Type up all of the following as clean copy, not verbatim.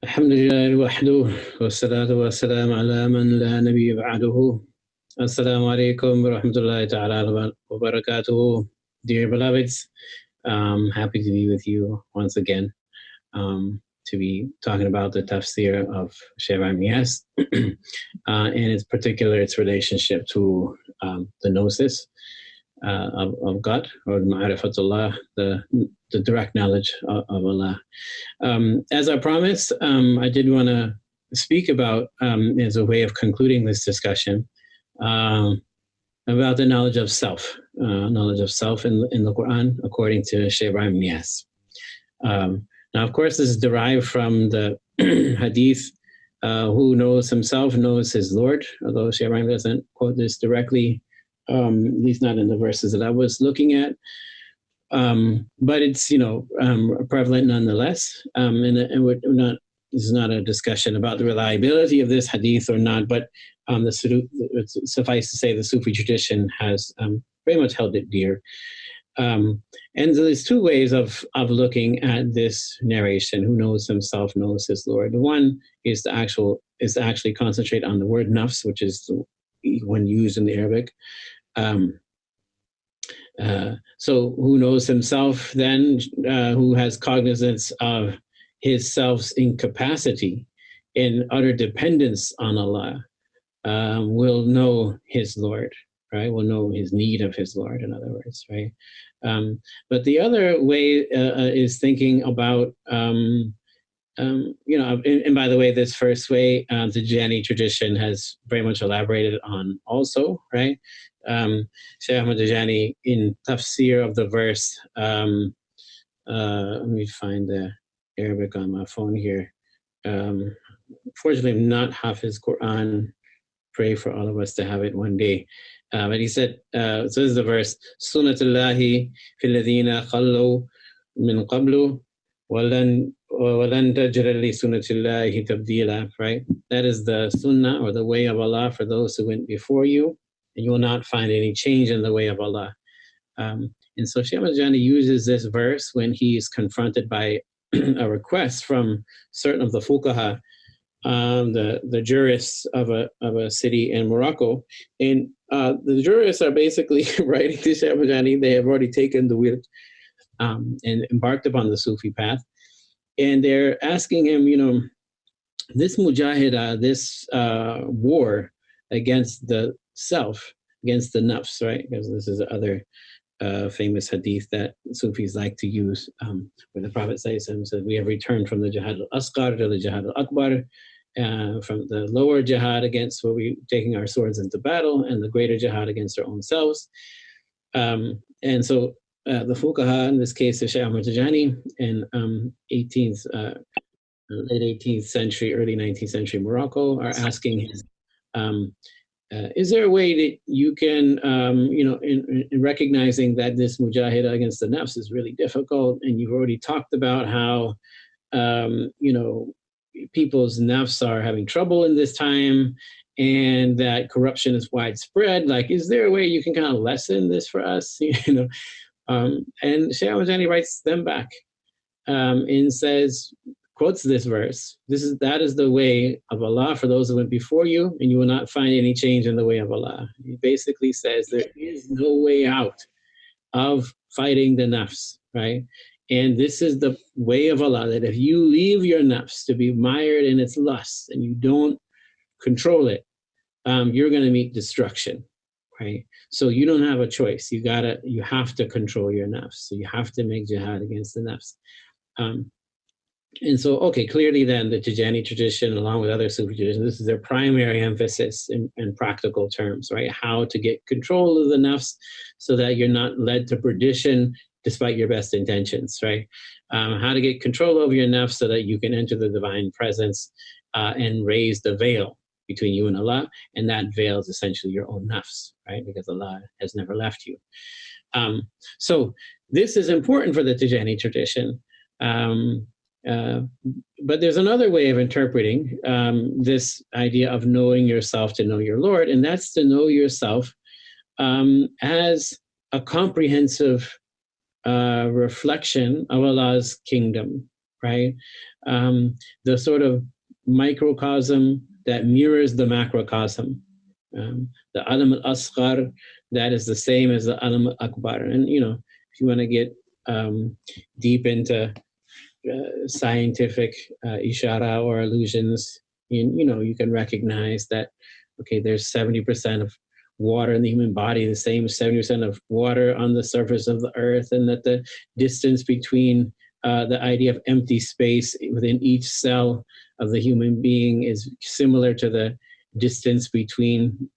الحمد لله وحده والصلاة والسلام على من لا نبي بعده. Assalamu alaikum wa rahmatullahi ta'ala wa barakatuhu. Dear beloveds, happy to be with you once again, to be talking about the Tafsir of Shaykh Yes, and its particular its relationship to the gnosis of God, or Ma'rifatullah, the direct knowledge of Allah. As I promised, I did want to speak about, as a way of concluding this discussion, about the knowledge of self in the Quran, according to Shaykh Yes. Now, of course, this is derived from the hadith, who knows himself knows his Lord, although Shaykh doesn't quote this directly, at least not in the verses that I was looking at. But it's, prevalent nonetheless. And we're not, this is not a discussion about the reliability of this hadith or not, but suffice to say, the Sufi tradition has very much held it dear. And so there's two ways of looking at this narration. Who knows himself knows his Lord. One is to actually concentrate on the word nafs, which is when used in the Arabic. So who knows himself then, who has cognizance of his self's incapacity in utter dependence on Allah, will know his Lord, right? Will know his need of his Lord, in other words, right? But the other way is thinking about, and by the way, this first way, the Jani tradition has very much elaborated on also, right? Shaykh Ahmad Tijani in Tafsir of the verse, let me find the Arabic on my phone here. Fortunately, I'm not Hafiz Quran. Pray for all of us to have it one day. But he said, so this is the verse, Sunnatullahi fil ladhina khallu min qablu walan tajra li sunnatillahi tabdila, right? That is the sunnah, or the way of Allah, for those who went before you, and you will not find any change in the way of Allah. And so Shaykh Ahmad uses this verse when he is confronted by a request from certain of the fuqaha, the jurists of a city in Morocco. And the jurists are basically writing to Shaykh Ahmad. They have already taken the wird and embarked upon the Sufi path. And they're asking him, this mujahida, this war against the self, against the nafs, right? Because this is the other famous hadith that Sufis like to use, where the Prophet says, we have returned from the jihad al-asghar to the jihad al-akbar, from the lower jihad against where we're taking our swords into battle, and the greater jihad against our own selves. And so the fuqaha, in this case, the Shaykh Ahmad Tijani, in late 18th century, early 19th century Morocco, are asking his, is there a way that you can, in recognizing that this mujahida against the nafs is really difficult, and you've already talked about how, people's nafs are having trouble in this time, and that corruption is widespread. Like, is there a way you can kind of lessen this for us? And Shaykh Ahmad writes them back, and says, quotes this verse, that is the way of Allah for those who went before you, and you will not find any change in the way of Allah. He basically says there is no way out of fighting the nafs, right? And this is the way of Allah, that if you leave your nafs to be mired in its lusts and you don't control it, you're going to meet destruction, right? So you don't have a choice. You have to control your nafs. So you have to make jihad against the nafs. And so, okay, clearly then the Tijani tradition, along with other Sufi traditions, this is their primary emphasis in practical terms, right? How to get control of the nafs so that you're not led to perdition despite your best intentions, right? How to get control over your nafs so that you can enter the divine presence and raise the veil between you and Allah, and that veil is essentially your own nafs, right? Because Allah has never left you. So this is important for the Tijani tradition. But there's another way of interpreting this idea of knowing yourself to know your Lord, and that's to know yourself as a comprehensive reflection of Allah's kingdom, right? The sort of microcosm that mirrors the macrocosm. The alam al-asghar, that is the same as the alam al-akbar. And, if you want to get deep into scientific ishara or illusions, you can recognize that, okay, there's 70% of water in the human body, the same as 70% of water on the surface of the earth, and that the distance between the idea of empty space within each cell of the human being is similar to the distance between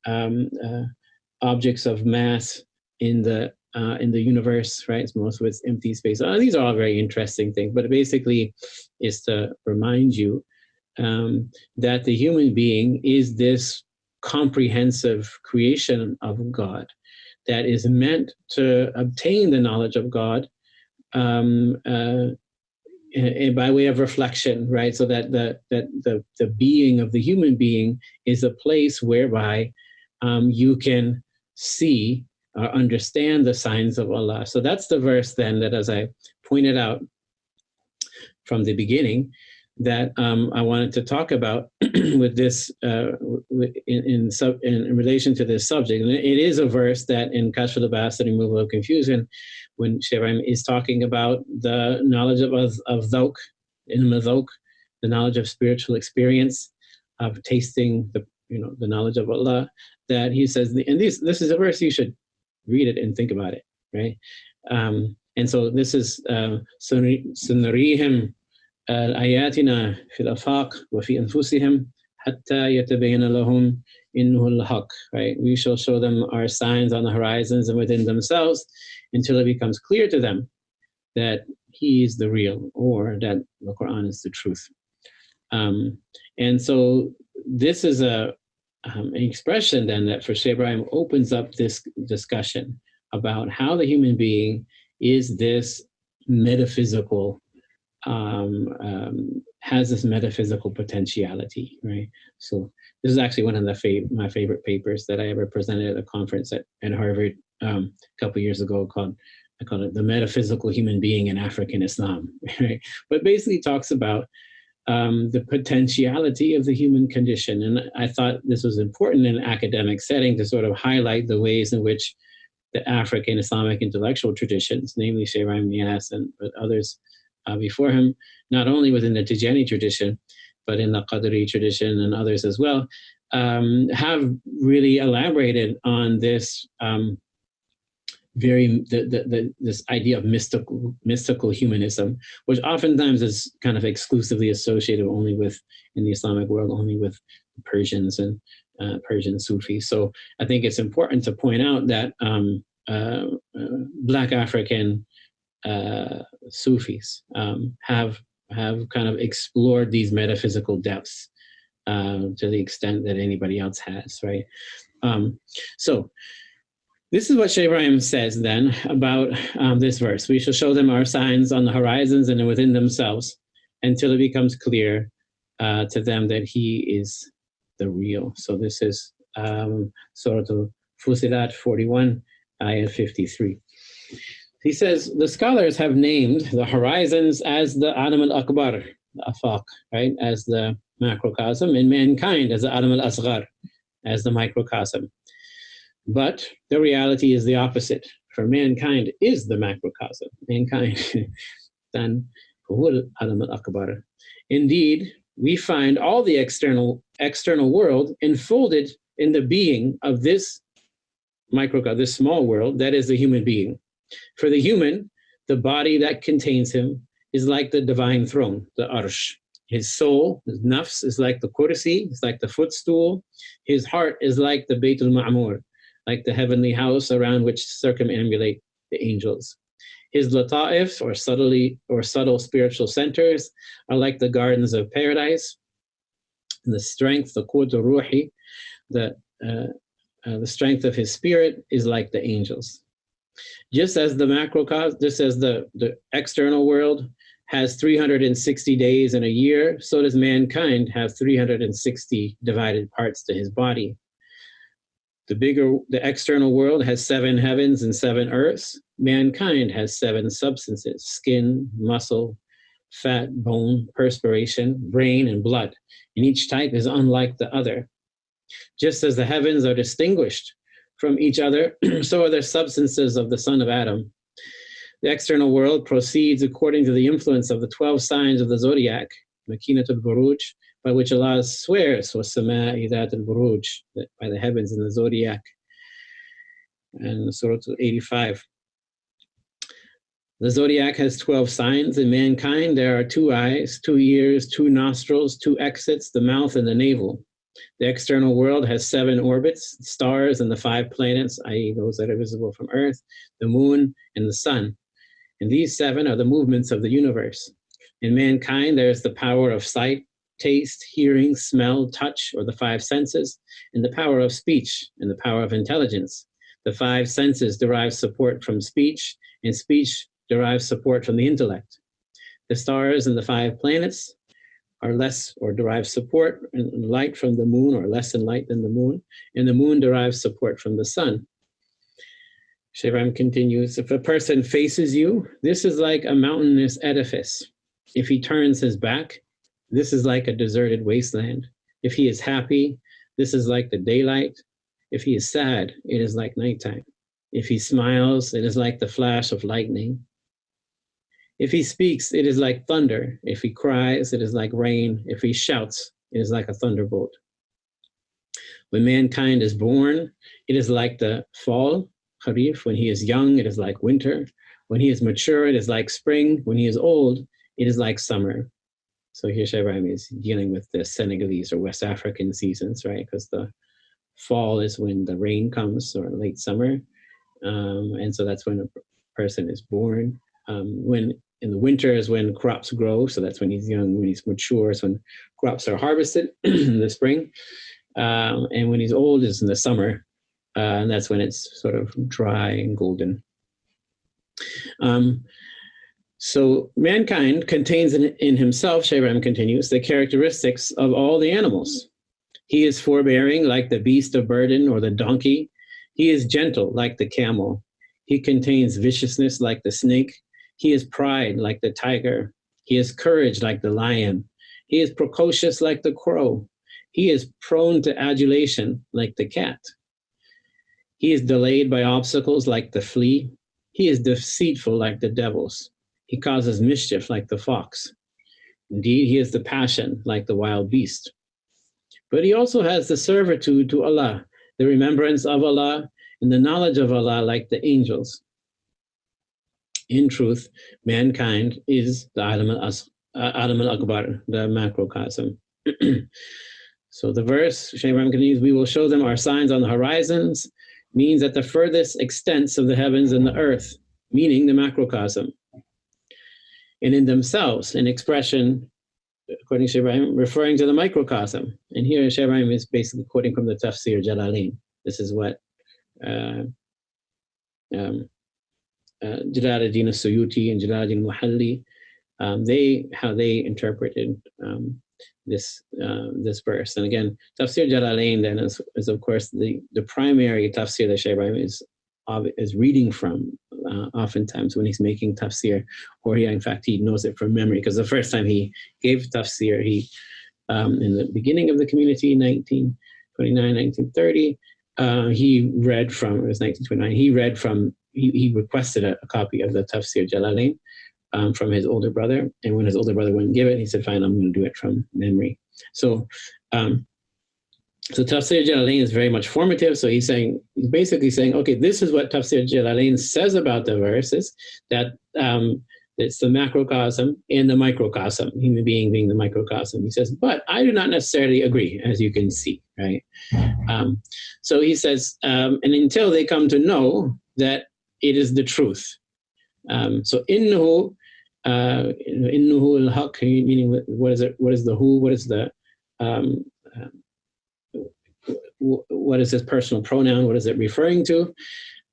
objects of mass in the universe, right? It's most of it's empty space. These are all very interesting things, but it basically is to remind you that the human being is this comprehensive creation of God that is meant to obtain the knowledge of God and by way of reflection, right? So that the being of the human being is a place whereby you can see or understand the signs of Allah. So that's the verse then that, as I pointed out from the beginning, that I wanted to talk about with this in relation to this subject. And it is a verse that in Kashf al-Libas, the removal of confusion, when Shaykh Ibrahim is talking about the knowledge of dhawq, ilm dhawq, the knowledge of spiritual experience, of tasting the knowledge of Allah, that he says, and this is a verse you should read it and think about it, right? And so this is سنريهم آياتنا في الآفاق وفي أنفسهم حتى يتبين لهم إنه الحق, right? We shall show them our signs on the horizons and within themselves until it becomes clear to them that he is the real, or that the Quran is the truth. And so this is an expression then that for Shaykh Ibrahim opens up this discussion about how the human being is this metaphysical, has this metaphysical potentiality, right? So this is actually one of my favorite papers that I ever presented at a conference at Harvard a couple years ago I call it The Metaphysical Human Being in African Islam, right? But basically talks about the potentiality of the human condition. And I thought this was important in an academic setting to sort of highlight the ways in which the African Islamic intellectual traditions, namely Shaykh Ibrahim Niasse and others before him, not only within the Tijani tradition, but in the Qadri tradition and others as well, have really elaborated on this this idea of mystical humanism, which oftentimes is kind of exclusively associated in the Islamic world only with Persians and Persian Sufis. So I think it's important to point out that Black African Sufis have kind of explored these metaphysical depths to the extent that anybody else has, right? So this is what Shaykh Ibrahim says then about this verse. We shall show them our signs on the horizons and within themselves until it becomes clear to them that he is the real. So this is Surah Al-Fusilat 41, ayah 53. He says, the scholars have named the horizons as the Alam al-Akbar, the Afaq, right, as the macrocosm, and mankind as the Alam al-Asghar, as the microcosm. But the reality is the opposite. For mankind is the macrocosm. Mankind, then, Alam al-Akbar. Indeed, we find all the external world enfolded in the being of this microcosm, this small world, that is the human being. For the human, the body that contains him is like the divine throne, the arsh. His soul, his nafs, is like the kursi, it's like the footstool. His heart is like the Baytul Ma'mur, like the heavenly house around which circumambulate the angels. His lata'if, or subtle spiritual centers, are like the gardens of paradise. And the strength, the qut ruhi, the strength of his spirit is like the angels. Just as the macrocosm, just as the external world has 360 days in a year, so does mankind have 360 divided parts to his body. The external world has 7 heavens and 7 earths. Mankind has 7 substances: skin, muscle, fat, bone, perspiration, brain, and blood, and each type is unlike the other. Just as the heavens are distinguished from each other, so are the substances of the son of Adam. The external world proceeds according to the influence of the 12 signs of the zodiac, Makinat al-Buruj, by which Allah swears, وَالسَّمَاءِ ذَاتِ الْبُرُوجِ, by the heavens in the zodiac, and Surah 85. The zodiac has 12 signs. In mankind, there are 2 eyes, 2 ears, 2 nostrils, 2 exits, the mouth and the navel. The external world has 7 orbits, stars and the 5 planets, i.e. those that are visible from Earth, the moon, and the sun. And these 7 are the movements of the universe. In mankind, there is the power of sight, taste, hearing, smell, touch, or the 5 senses, and the power of speech and the power of intelligence. The 5 senses derive support from speech, and speech derives support from the intellect. The stars and the 5 planets are less or derive support and light from the moon, or less in light than the moon, and the moon derives support from the sun. Shaivam continues, if a person faces you, this is like a mountainous edifice. If he turns his back, this is like a deserted wasteland. If he is happy, this is like the daylight. If he is sad, it is like nighttime. If he smiles, it is like the flash of lightning. If he speaks, it is like thunder. If he cries, it is like rain. If he shouts, it is like a thunderbolt. When mankind is born, it is like the fall, Kharif. When he is young, it is like winter. When he is mature, it is like spring. When he is old, it is like summer. So here Shaibrahim is dealing with the Senegalese or West African seasons, right? Because the fall is when the rain comes, or late summer. And so that's when a person is born. When in the winter is when crops grow, so that's when he's young. When he's mature is when crops are harvested in the spring. And when he's old is in the summer, and that's when it's sort of dry and golden. So mankind contains in himself, Shairam continues, the characteristics of all the animals. He is forbearing like the beast of burden or the donkey. He is gentle like the camel. He contains viciousness like the snake. He is pride like the tiger. He is courage like the lion. He is precocious like the crow. He is prone to adulation like the cat. He is delayed by obstacles like the flea. He is deceitful like the devils. He causes mischief like the fox. Indeed, he is the passion like the wild beast. But he also has the servitude to Allah, the remembrance of Allah, and the knowledge of Allah like the angels. In truth, mankind is the Alam al-Akbar, the macrocosm. So the verse, Shaykh continues, we will show them our signs on the horizons, means at the furthest extents of the heavens and the earth, meaning the macrocosm. And in themselves, an expression, according to Shaykh Ibrahim, referring to the microcosm. And here Shaykh Ibrahim is basically quoting from the Tafsir Jalalain. This is what Jalaluddin al-Suyuti and Jalaluddin al-Muhalli, how they interpreted this verse. And again, Tafsir Jalalain then is of course the primary tafsir that Shaykh Ibrahim is reading from oftentimes when he's making tafsir, or in fact he knows it from memory, because the first time he gave tafsir, he in the beginning of the community, 1929, 1930, he read from, it was 1929, he read from, he requested a copy of the Tafsir Jalalain from his older brother. And when his older brother wouldn't give it, he said, fine, I'm going to do it from memory. So Tafsir Jalalain is very much formative. So he's basically saying, okay, this is what Tafsir Jalalain says about the verses, that it's the macrocosm and the microcosm, human being being the microcosm. He says, but I do not necessarily agree, as you can see, right? So he says, and until they come to know that it is the truth. So innahu al-haq, meaning what is it? What is the who? What is the what is this personal pronoun? What is it referring to?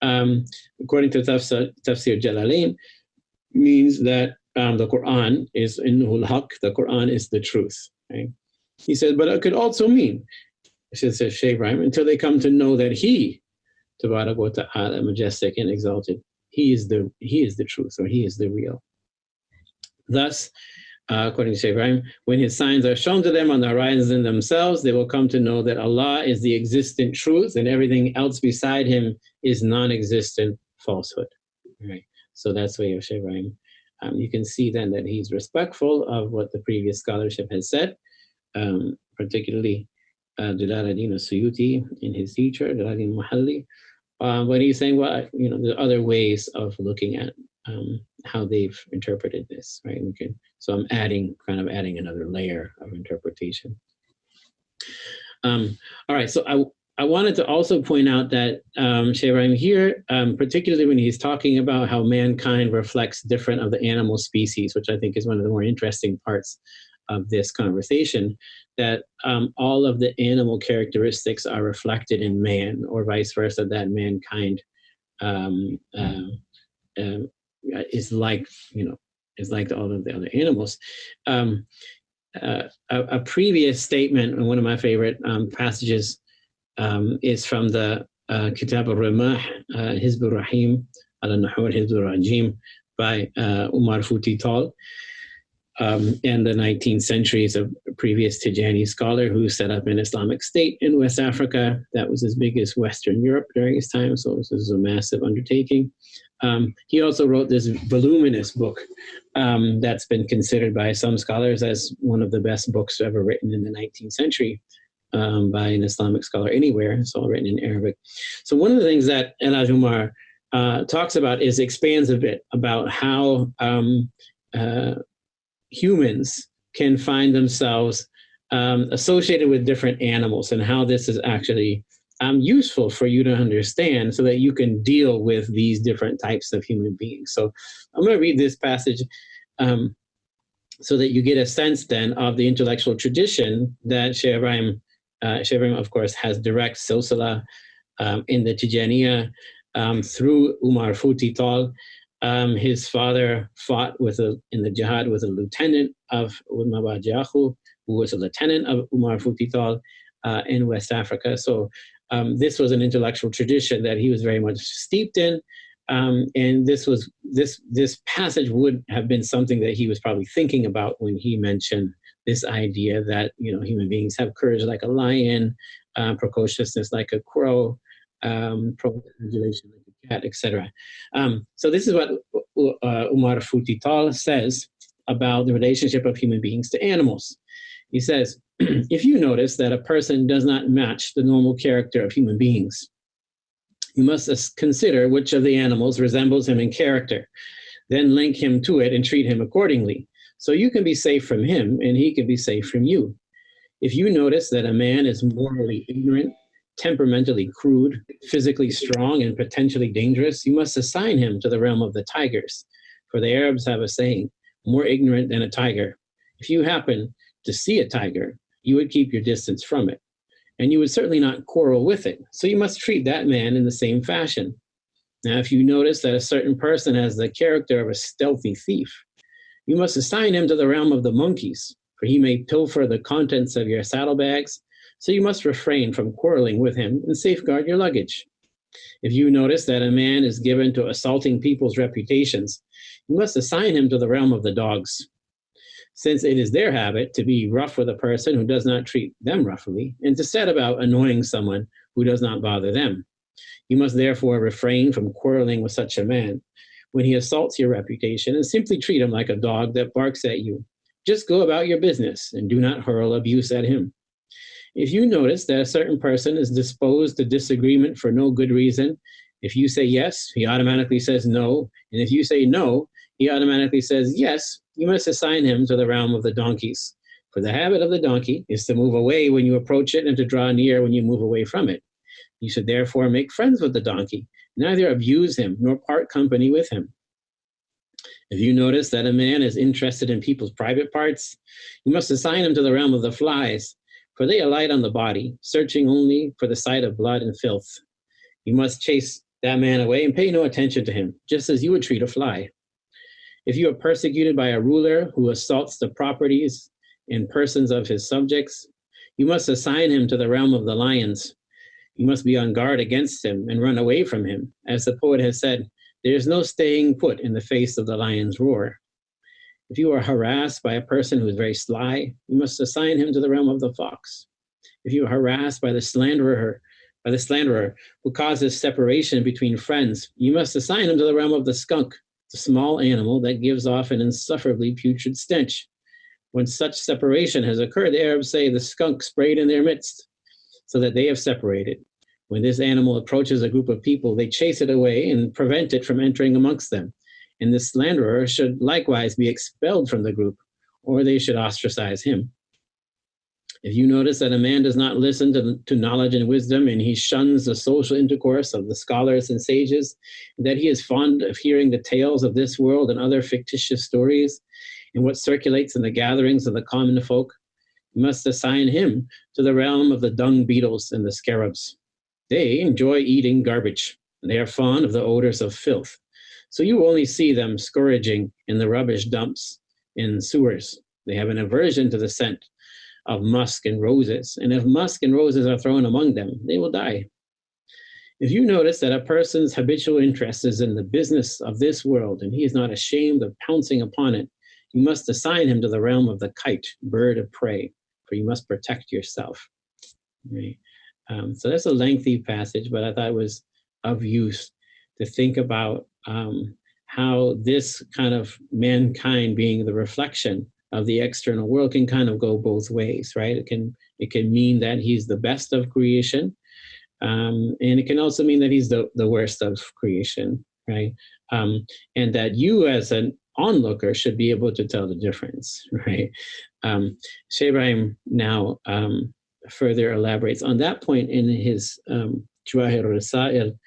According to Tafsir Jalalain, means that the Quran is innahu al-haq. The Quran is the truth. Right? He said, but it could also mean, says Shaykh Ibrahim, until they come to know that He, Tabarak wa Ta'ala, majestic and exalted, He is the truth, or He is the real. Thus, according to Shaykh Ibrahim, when his signs are shown to them on the horizon themselves, they will come to know that Allah is the existent truth and everything else beside him is non-existent falsehood. Right. So that's the way of Shaykh Ibrahim. You can see then that he's respectful of what the previous scholarship has said, particularly Jalaluddin Suyuti in his teacher, Jalaluddin Mahalli. But he's saying, well, there are other ways of looking at how they've interpreted this, right? So I'm adding another layer of interpretation. All right, so I wanted to also point out that Shaykh Ibrahim here, particularly when he's talking about how mankind reflects different of the animal species, which I think is one of the more interesting parts of this conversation, that all of the animal characteristics are reflected in man, or vice versa, that mankind is like all of the other animals. A previous statement, and one of my favorite passages, is from the Kitab al-Ramah, Hizb al-Rahim, al-Nahur Hizb al-Rajim, by Umar Futi Tal. In the 19th century, is a previous Tijani scholar who set up an Islamic state in West Africa that was as big as Western Europe during his time, so this was a massive undertaking. He also wrote this voluminous book that's been considered by some scholars as one of the best books ever written in the 19th century by an Islamic scholar anywhere. It's all written in Arabic. So one of the things that Elhaj Umar talks about expands a bit about how humans can find themselves associated with different animals, and how this is actually useful for you to understand so that you can deal with these different types of human beings. So I'm going to read this passage so that you get a sense then of the intellectual tradition that Shaykh Ibrahim, of course, has direct silsila in the Tijaniya through Umar Futi Tal. His father fought in the jihad with a lieutenant of Maba Jahu, who was a lieutenant of Umar Futi Tal in West Africa. So this was an intellectual tradition that he was very much steeped in. And this passage would have been something that he was probably thinking about when he mentioned this idea that human beings have courage like a lion, precociousness like a crow, procrastination like a cat, etc. So this is what Umar Futi Tal says about the relationship of human beings to animals. He says, if you notice that a person does not match the normal character of human beings, you must consider which of the animals resembles him in character, then link him to it and treat him accordingly. So you can be safe from him and he can be safe from you. If you notice that a man is morally ignorant, temperamentally crude, physically strong, and potentially dangerous, you must assign him to the realm of the tigers. For the Arabs have a saying, more ignorant than a tiger. If you happen to see a tiger, you would keep your distance from it, and you would certainly not quarrel with it. So you must treat that man in the same fashion. Now, if you notice that a certain person has the character of a stealthy thief, you must assign him to the realm of the monkeys, for he may pilfer the contents of your saddlebags. So you must refrain from quarreling with him and safeguard your luggage. If you notice that a man is given to assaulting people's reputations, you must assign him to the realm of the dogs, since it is their habit to be rough with a person who does not treat them roughly, and to set about annoying someone who does not bother them. You must therefore refrain from quarreling with such a man when he assaults your reputation, and simply treat him like a dog that barks at you. Just go about your business and do not hurl abuse at him. If you notice that a certain person is disposed to disagreement for no good reason, if you say yes, he automatically says no, and if you say no, he automatically says yes, you must assign him to the realm of the donkeys. For the habit of the donkey is to move away when you approach it and to draw near when you move away from it. You should therefore make friends with the donkey, neither abuse him nor part company with him. If you notice that a man is interested in people's private parts, you must assign him to the realm of the flies, for they alight on the body, searching only for the sight of blood and filth. You must chase that man away and pay no attention to him, just as you would treat a fly. If you are persecuted by a ruler who assaults the properties and persons of his subjects, you must assign him to the realm of the lions. You must be on guard against him and run away from him. As the poet has said, there is no staying put in the face of the lion's roar. If you are harassed by a person who is very sly, you must assign him to the realm of the fox. If you are harassed by the slanderer who causes separation between friends, you must assign him to the realm of the skunk, the small animal that gives off an insufferably putrid stench. When such separation has occurred, the Arabs say the skunk sprayed in their midst, so that they have separated. When this animal approaches a group of people, they chase it away and prevent it from entering amongst them. And the slanderer should likewise be expelled from the group, or they should ostracize him. If you notice that a man does not listen to knowledge and wisdom, and he shuns the social intercourse of the scholars and sages, that he is fond of hearing the tales of this world and other fictitious stories, and what circulates in the gatherings of the common folk, you must assign him to the realm of the dung beetles and the scarabs. They enjoy eating garbage, and they are fond of the odors of filth. So you only see them scourging in the rubbish dumps in sewers. They have an aversion to the scent of musk and roses, and if musk and roses are thrown among them, they will die. If you notice that a person's habitual interest is in the business of this world, and he is not ashamed of pouncing upon it, you must assign him to the realm of the kite, bird of prey, for you must protect yourself. Right? So that's a lengthy passage, but I thought it was of use to think about how this kind of mankind being the reflection of the external world can kind of go both ways, right? It can mean that he's the best of creation, and it can also mean that he's the worst of creation, right? And that you as an onlooker should be able to tell the difference, right? Shaykh Ibrahim now further elaborates on that point in his Jawahir Rasail.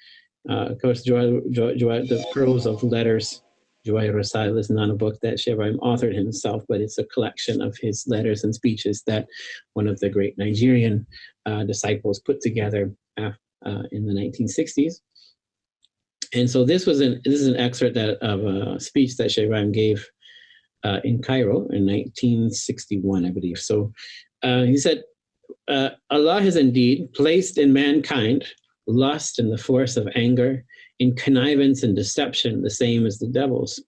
Of course, the Pearls of Letters, Jawahir Rasail is not a book that Shaykh Ibrahim authored himself, but it's a collection of his letters and speeches that one of the great Nigerian disciples put together in the 1960s. And so this is an excerpt of a speech that Shaykh Ibrahim gave in Cairo in 1961, I believe. So he said, Allah has indeed placed in mankind lust and the force of anger, in connivance and deception, the same as the devils.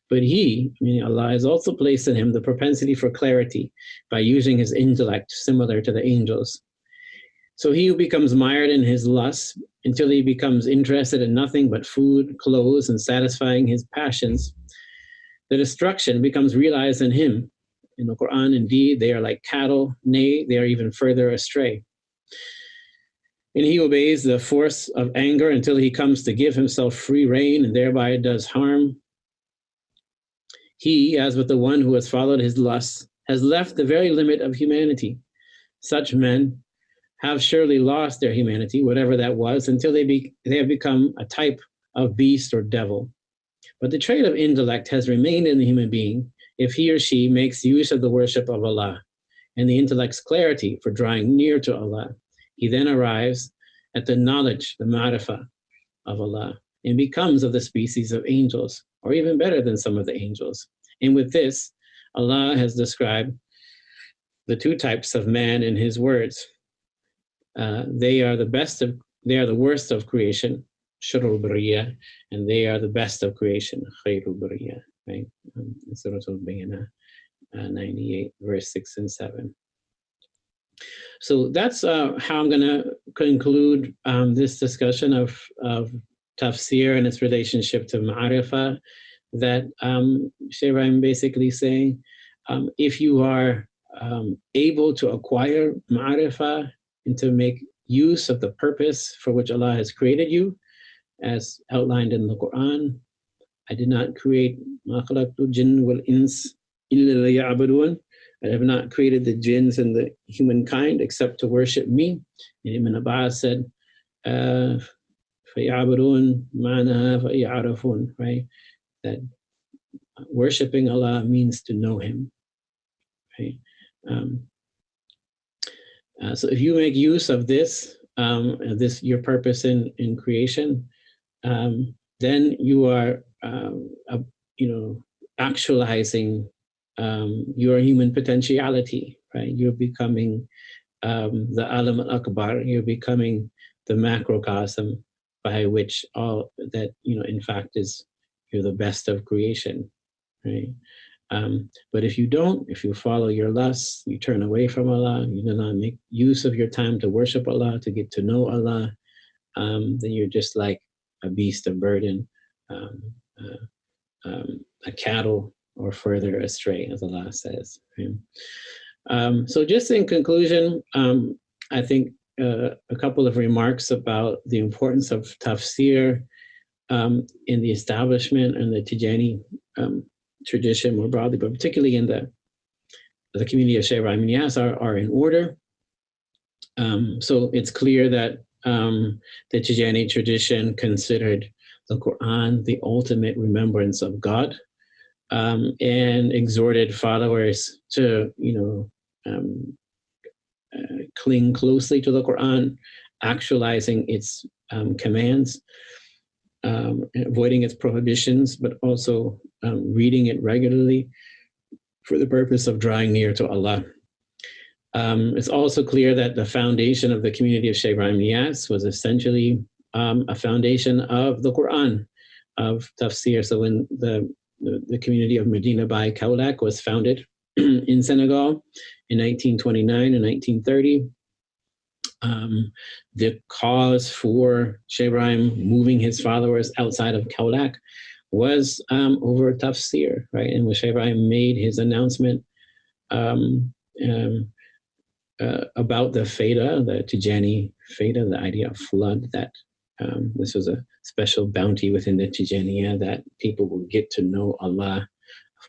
But he, meaning Allah, has also placed in him the propensity for clarity by using his intellect, similar to the angels. So he who becomes mired in his lust until he becomes interested in nothing but food, clothes, and satisfying his passions, the destruction becomes realized in him. In the Quran, indeed, they are like cattle, nay, they are even further astray. And he obeys the force of anger until he comes to give himself free rein and thereby does harm. He, as with the one who has followed his lusts, has left the very limit of humanity. Such men have surely lost their humanity, whatever that was, until they have become a type of beast or devil. But the trait of intellect has remained in the human being if he or she makes use of the worship of Allah and the intellect's clarity for drawing near to Allah. He then arrives at the knowledge, the ma'rifah of Allah, and becomes of the species of angels, or even better than some of the angels. And with this, Allah has described the two types of man in his words. They are the worst of creation, sharrul bariyah, and they are the best of creation, khairul bariyah, right? Surah Al-Bayyinah, 98, verse 6 and 7. So that's how I'm going to conclude this discussion of tafsir and its relationship to ma'arifah, that Shaykh Ibrahim basically saying, if you are able to acquire ma'arifah and to make use of the purpose for which Allah has created you, as outlined in the Quran, I did not create مَا خَلَقْتُ الْجِنَّ وَالْإِنسَ إِلَّا لِيَعْبُدُونَ. I have not created the jinns and the humankind except to worship me. And Ibn Abbas said, فَيَعْبُدُونَ مَعْنَهَا فَيَعْرَفُونَ, right? That worshiping Allah means to know Him, right? So if you make use of this, your purpose in creation, then you are, actualizing your human potentiality, right? You're becoming the alam al-akbar. You're becoming the macrocosm by which all that, in fact, you're the best of creation, right? But if you don't, if you follow your lusts, you turn away from Allah, you do not make use of your time to worship Allah, to get to know Allah, then you're just like a beast of burden, um, a cattle, or further astray, as Allah says. Right? So just in conclusion, I think a couple of remarks about the importance of tafsir in the establishment and the Tijani tradition more broadly, but particularly in the community of Shaykh Ibrahim Niasse are in order. So it's clear that the Tijani tradition considered the Quran the ultimate remembrance of God, and exhorted followers to, cling closely to the Quran, actualizing its commands, avoiding its prohibitions, but also reading it regularly for the purpose of drawing near to Allah. It's also clear that the foundation of the community of Shaykh Ibrahim Niasse was essentially a foundation of the Quran, of tafsir. So when the community of Medina by Kaulak was founded in Senegal in 1929 and 1930, the cause for Shaykh Ibrahim moving his followers outside of Kaulak was over tafsir, right? And when Shaykh Ibrahim made his announcement about the Fayda, the Tijani Fayda, the idea of flood, that this was a special bounty within the Tijaniya, that people will get to know Allah,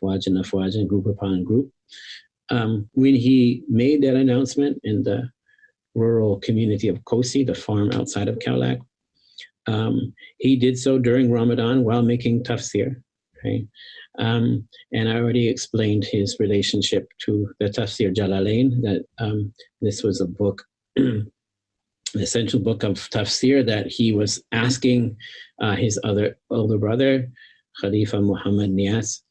afwajan, group upon group. When he made that announcement in the rural community of Kosi, the farm outside of Kaulak, he did so during Ramadan while making tafsir. Right? And I already explained his relationship to the Tafsir Jalalain, that this was a book, the essential book of tafsir, that he was asking his older brother, Khalifa Muhammad Niasse,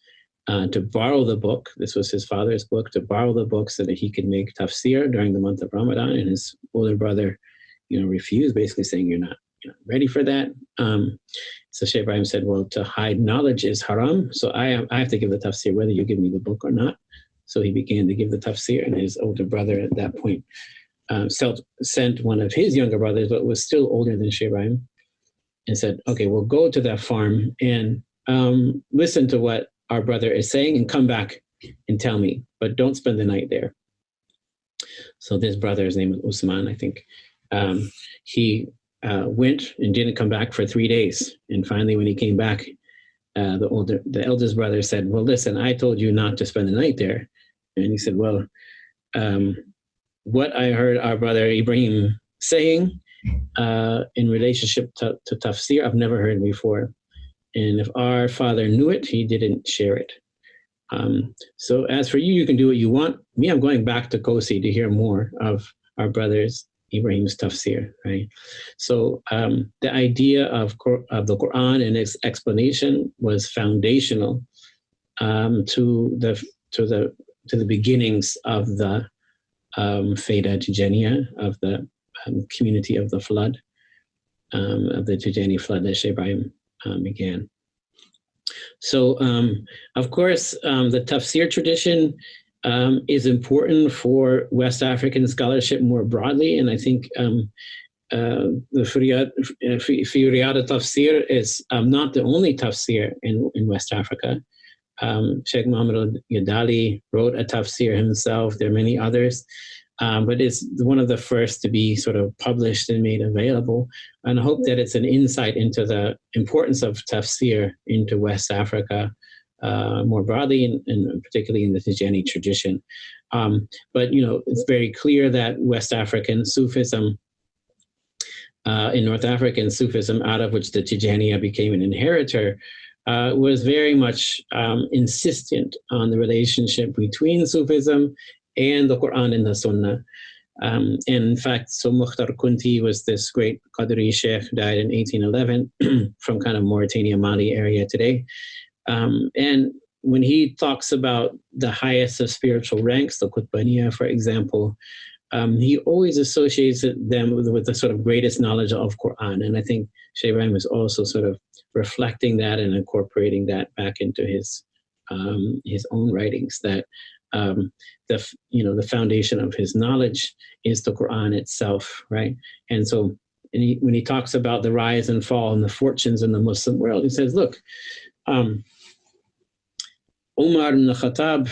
to borrow the book. This was his father's book, to borrow the book so that he could make tafsir during the month of Ramadan. And his older brother, refused, basically saying, you're not ready for that. So Shaykh Ibrahim said, well, to hide knowledge is haram, so I have to give the tafsir whether you give me the book or not. So he began to give the tafsir, and his older brother at that point sent one of his younger brothers, but was still older than Shaykh Ibrahim, and said, okay, we'll go to that farm and listen to what our brother is saying and come back and tell me, but don't spend the night there. So this brother's name was Usman, I think. He went and didn't come back for 3 days. And finally, when he came back, the eldest brother said, well, listen, I told you not to spend the night there. And he said, well, what I heard our brother Ibrahim saying in relationship to tafsir, I've never heard before. And if our father knew it, he didn't share it. So as for you, you can do what you want. Me, I'm going back to Kosi to hear more of our brothers Ibrahim's tafsir, right? So the idea of the Quran and its explanation was foundational to the beginnings of the Fayda Tijaniya, of the community of the flood, of the Tijani flood that Shaykh Ibrahim began. So, of course, the tafsir tradition is important for West African scholarship more broadly, and I think the Fiyuriyat tafsir is not the only tafsir in West Africa. Sheikh Muhammad al-Yadali wrote a tafsir himself. There are many others, but it's one of the first to be sort of published and made available. And I hope that it's an insight into the importance of tafsir into West Africa more broadly, and particularly in the Tijani tradition. But it's very clear that West African Sufism, in North African Sufism, out of which the Tijaniya became an inheritor, was very much insistent on the relationship between Sufism and the Quran and the Sunnah. And in fact, so Mukhtar Kunti was this great Qadri Sheikh, died in 1811 from kind of Mauritania, Mali area today. And when he talks about the highest of spiritual ranks, the Qutbaniya, for example, he always associates them with the sort of greatest knowledge of Quran. And I think Shaykh Ibrahim is also sort of reflecting that and incorporating that back into his his own writings, that the foundation of his knowledge is the Quran itself, right? And so when he talks about the rise and fall and the fortunes in the Muslim world, he says, look, Umar ibn Khattab,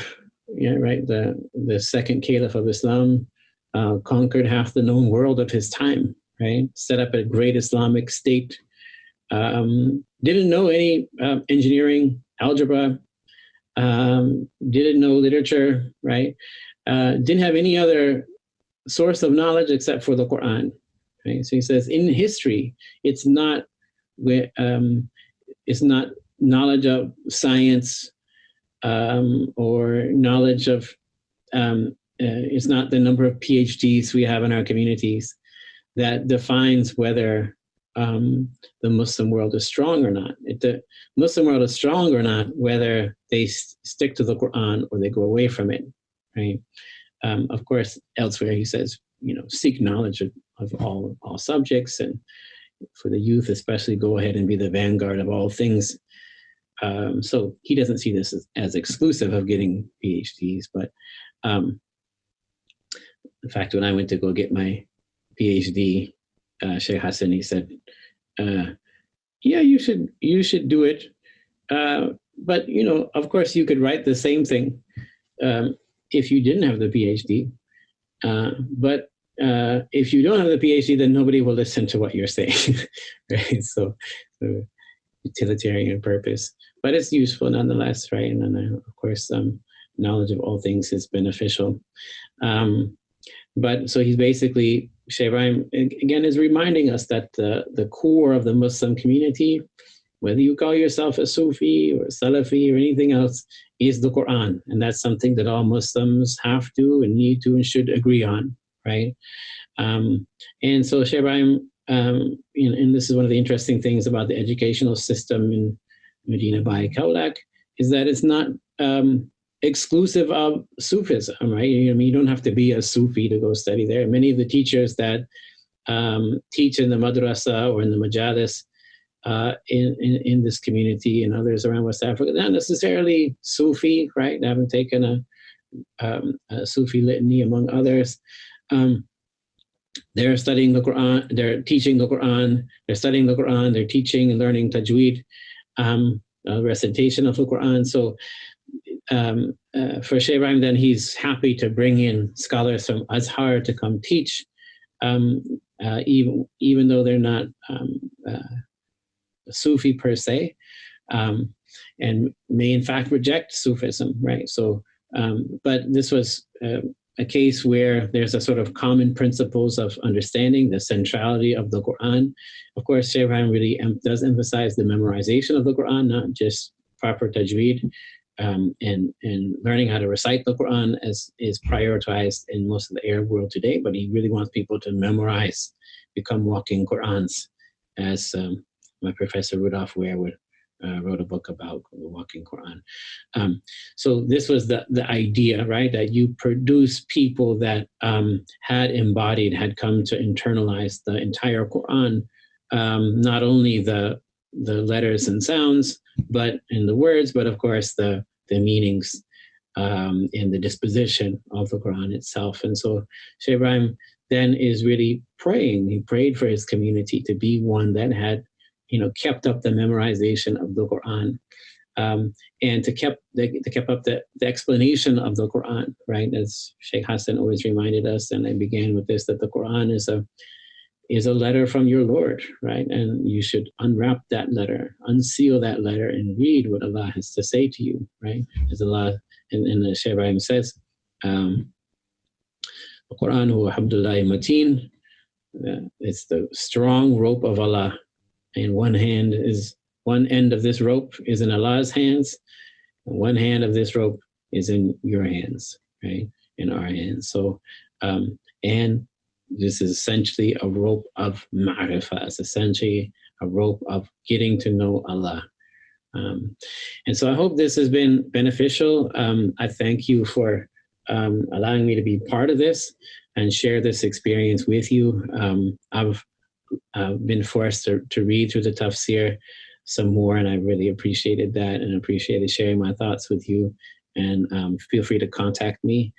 right, the second caliph of Islam, conquered half the known world of his time, right? Set up a great Islamic state. Didn't know any engineering, algebra, didn't know literature, right? Didn't have any other source of knowledge except for the Quran. Right? So he says, in history, it's not knowledge of science or knowledge of it's not the number of PhDs we have in our communities that defines whether the Muslim world is strong or not. The Muslim world is strong or not whether they stick to the Quran or they go away from it. Right? Of course, elsewhere he says, seek knowledge of all subjects, and for the youth especially, go ahead and be the vanguard of all things. So he doesn't see this as exclusive of getting PhDs, but in fact, when I went to go get my PhD, Sheikh Hassan, he said, yeah, you should do it. But, of course, you could write the same thing if you didn't have the PhD. But if you don't have the PhD, then nobody will listen to what you're saying, right? So utilitarian purpose, but it's useful nonetheless, right? And then, of course, knowledge of all things is beneficial. But so he's basically, Shaykh Ibrahim, again, is reminding us that the core of the Muslim community, whether you call yourself a Sufi or a Salafi or anything else, is the Quran. And that's something that all Muslims have to and need to and should agree on, right? And so Shaykh Ibrahim, and this is one of the interesting things about the educational system in Medina by Kaulak, is that it's not exclusive of Sufism, right? You don't have to be a Sufi to go study there. Many of the teachers that teach in the madrasa or in the majalis in this community and others around West Africa, not necessarily Sufi, right? They haven't taken a Sufi litany among others. They're studying the Quran, they're teaching the Quran, they're studying the Quran, they're teaching and learning tajweed, recitation of the Quran. So for Shaykh Ibrahim, then he's happy to bring in scholars from Azhar to come teach, even though they're not Sufi per se, and may in fact reject Sufism, right? So, but this was a case where there's a sort of common principles of understanding the centrality of the Quran. Of course, Shaykh Ibrahim really does emphasize the memorization of the Quran, not just proper tajweed, and learning how to recite the Quran is prioritized in most of the Arab world today, but he really wants people to memorize, become walking Qurans, as my professor Rudolf Ware wrote a book about the walking Quran. So this was the idea, right? That you produce people that had come to internalize the entire Quran, not only the letters and sounds, but in the words, but of course the meanings and the disposition of the Quran itself. And so Shaykh Ibrahim then is really praying. He prayed for his community to be one that had, kept up the memorization of the Quran, and to kept up the explanation of the Quran, right? As Sheikh Hassan always reminded us, and I began with this, that the Quran is a letter from your Lord, right? And you should unwrap that letter, unseal that letter, and read what Allah has to say to you, right? As Allah, and the Shaykh Ibrahim says, the Quran huwa habdullahi mateen, it's the strong rope of Allah. And one end of this rope is in Allah's hands, and one hand of this rope is in your hands, right? In our hands. So, and this is essentially a rope of ma'rifah. It's essentially a rope of getting to know Allah. And so I hope this has been beneficial. I thank you for allowing me to be part of this and share this experience with you. I've been forced to read through the Tafsir some more, and I really appreciated that and appreciated sharing my thoughts with you. And feel free to contact me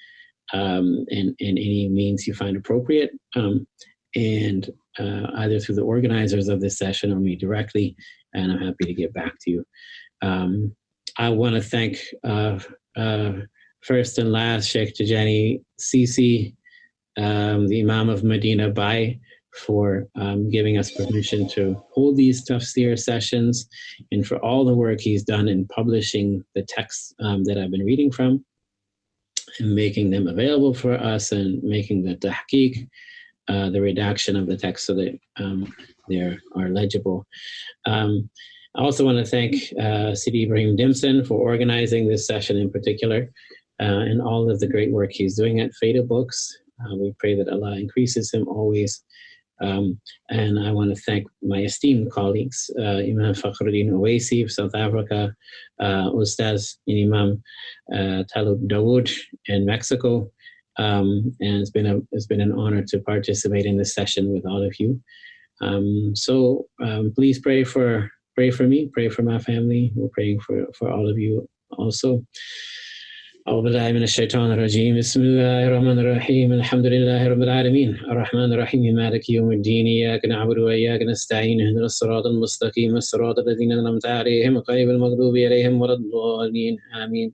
in any means you find appropriate, and either through the organizers of this session or me directly, and I'm happy to get back to you. I want to thank first and last Sheikh Tijani Sisi, the Imam of Medina Bay, for giving us permission to hold these tafsir sessions, and for all the work he's done in publishing the texts that I've been reading from, and making them available for us, and making the tahqiq, the redaction of the text, so that they are legible. I also want to thank Sidi Ibrahim Dimson for organizing this session in particular, and all of the great work he's doing at Fayda Books. We pray that Allah increases him always. And I want to thank my esteemed colleagues, Imam Fakhruddin Owaisi of South Africa, Ustaz Imam Talib Dawood in Mexico. And it's been an honor to participate in this session with all of you. So please pray for me, pray for my family. We're praying for all of you also. أعوذ بالله من الشيطان الرجيم بسم الله الرحمن الرحيم الحمد لله رب العالمين الرحمن الرحيم مالك يوم الدين إياك نعبد وإياك نستعين اهدنا الصراط المستقيم الصراط الذين أنعمت عليهم غير المغضوب عليهم ولا الضالين آمين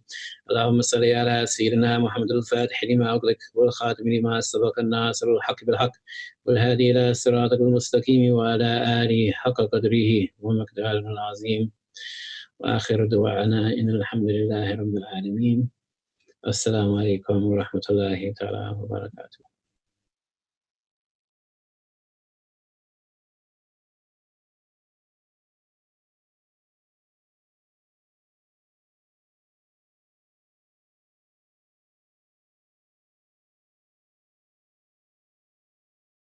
اللهم صل على سيدنا محمد الفاتح لما أغلق والخاتم لما سبق الناصر الحق بالحق والهادي إلى صراطك المستقيم وعلى آله حق قدره ومقداره العظيم وآخر دعوانا إن الحمد لله رب العالمين. Assalamu alaikum wa rahmatullahi ta'ala wa barakatuh.